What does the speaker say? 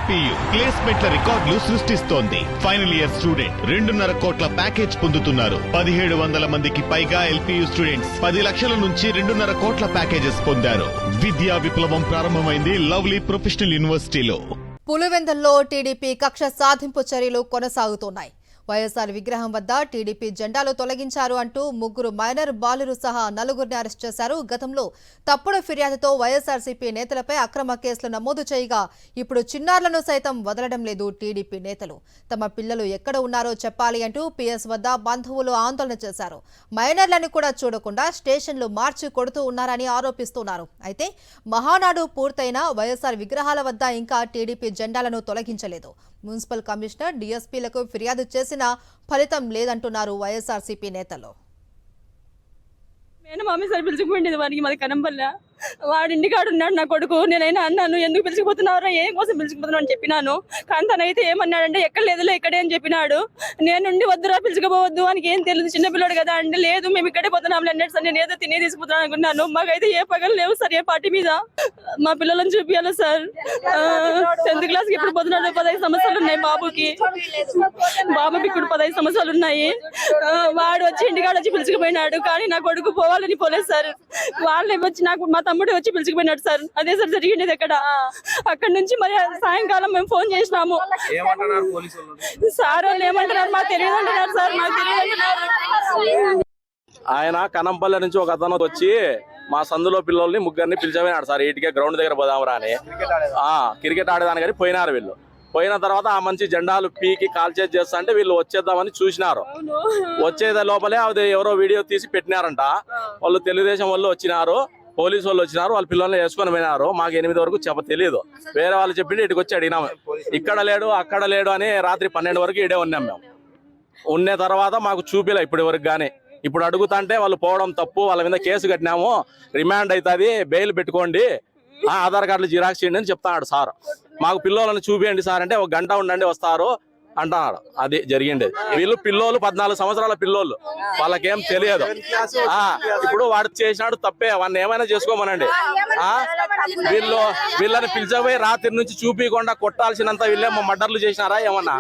LPU ప్లేస్మెంట్ల రికార్డులు సృష్టిస్తోంది. Final year student 2.5 కోట్ల ప్యాకేజ్ పొందుతున్నారు. 1700 మందికి పైగా ఎల్పీయూ స్టూడెంట్స్ 10 లక్షల నుంచి 2.5 కోట్ల ప్యాకేజెస్ పొందారు. విద్యా విప్లవం ప్రారంభమైంది లవ్లీ ప్రొఫెషనల్ యూనివర్సిటీలో. పులివెందుల్లో టీడీపీ కక్ష సాధింపు చర్యలు కొనసాగుతున్నాయి. వైఎస్ఆర్ విగ్రహం వద్ద టీడీపీ జెండాలు తొలగించారు అంటూ 3 మైనర్ బాలురు సహా 4గురిని అరెస్ట్ చేశారు. గతంలో తప్పుడు ఫిర్యాదుతో వైఎస్ఆర్సీపీ నేతలపై అక్రమ కేసులు నమోదు చేయగా ఇప్పుడు చిన్నారులను సైతం వదలడం లేదు టీడీపీ నేతలు. తమ పిల్లలు ఎక్కడ ఉన్నారో చెప్పాలి అంటూ పీఎస్ వద్ద బంధువులు ఆందోళన చేశారు. మైనర్లను కూడా చూడకుండా స్టేషన్లు మార్చి కొడుతూ ఉన్నారని ఆరోపిస్తున్నారు. అయితే మహానాడు పూర్తయిన వైఎస్ఆర్ విగ్రహాల వద్ద ఇంకా టీడీపీ జెండాలను తొలగించలేదు. మున్సిపల్ కమిషనర్ డీఎస్పీలకు ఫిర్యాదు చేసినా ఫలితం లేదంటున్నారు వైఎస్ఆర్సీపీ నేతలు. మేనమామి సార్ పిలుచుకుపోయింది వారికి మాది కనంపల్లె. వాడు ఇంటికాడు ఉన్నాడు నా కొడుకు. నేనైనా అన్నాను, ఎందుకు పిలుచుకుపోతున్నారో, ఏం కోసం పిలుచుకుపోతున్నావు అని చెప్పినాను. కానీ తనైతే ఏమన్నాడంటే ఎక్కడ లేదులే ఇక్కడే అని చెప్పినాడు. నేనుండి వద్దురా పిలుచుకోవద్దు అని ఏం తెలియదు, చిన్నపిల్లడు కదా అంటే లేదు మేము ఇక్కడే పోతున్నాం అన్నాడు సార్. నేను ఏదో తినే తీసుకుపోతున్నాను అనుకున్నాను. మాకైతే ఏ పగలు లేవు సార్ ఏ పార్టీ మీద. మా పిల్లలను చూపించాలి సార్. 10th క్లాస్కి ఇప్పుడు పోతున్నాడు. 15 సంవత్సరాలు ఉన్నాయి బాబుకి ఇప్పుడు 15 సంవత్సరాలు ఉన్నాయి. వాడు వచ్చి ఇంటికాడు వచ్చి పిలుచుకుపోయినాడు. కానీ నా కొడుకు పోవాలని పోలేదు సార్. వాళ్ళే వచ్చి నాకు మా తమ్ముడు వచ్చి పిలుచుకుపోయినాడు సార్. అదే సార్ జరిగింది అక్కడ నుంచి మరి సాయంకాలం మేము ఫోన్ చేసినాము. సార్ వాళ్ళు ఏమంటున్నారు మాకు తెలియదు అంటున్నారు సార్. మాకు తెలియదు. ఆయన కనంపల్లె నుంచి ఒక అతను వచ్చి మా సందులో పిల్లల్ని 3 పిలిచిపోయినాడు సార్. ఈటికే గ్రౌండ్ దగ్గర పోదామరా అని క్రికెట్ ఆడేదాని కానీ పోయినారు. వీళ్ళు పోయిన తర్వాత ఆ మంచి జెండాలు పీకి కాల్చేజ్ చేస్తా అంటే వీళ్ళు వచ్చేద్దామని చూసినారు. వచ్చేదే లోపలే అది ఎవరో వీడియో తీసి పెట్టినారంట. వాళ్ళు తెలుగుదేశం వాళ్ళు వచ్చినారు, పోలీసు వాళ్ళు వచ్చినారు, వాళ్ళ పిల్లల్ని వేసుకొని పోయినారు. మాకు 8 వరకు తెలియదు. వేరే వాళ్ళు చెప్పింది ఇటుకు వచ్చి అడిగినాము. ఇక్కడ లేడు అక్కడ లేడు అని రాత్రి 12 వరకు ఇడే ఉన్నాం. మేము ఉన్న తర్వాత మాకు చూపిలే ఇప్పటి వరకు. కానీ ఇప్పుడు అడుగుతుంటే వాళ్ళు పోవడం తప్పు, వాళ్ళ మీద కేసు కట్టినాము, రిమాండ్ అవుతుంది, బెయిల్ పెట్టుకోండి, ఆధార్ కార్డులు జిరాక్స్ చేయండి అని చెప్తాడు సార్. మాకు పిల్లలను చూపియండి సార్ అంటే 1 గంట ఉండండి వస్తారు అంటున్నాడు. అది జరిగింది. వీళ్ళు పిల్లోళ్ళు 14 సంవత్సరాల పిల్లోళ్ళు, వాళ్ళకేం తెలియదు. ఇప్పుడు వాడు చేసినాడు తప్పే, వాడిని ఏమైనా చేసుకోమనండి. వీళ్ళని పిలిచబోయి రాత్రి నుంచి చూపించకుండా కొట్టాల్సినంత వీళ్ళేమో మర్డర్లు చేసినారా ఏమన్నా?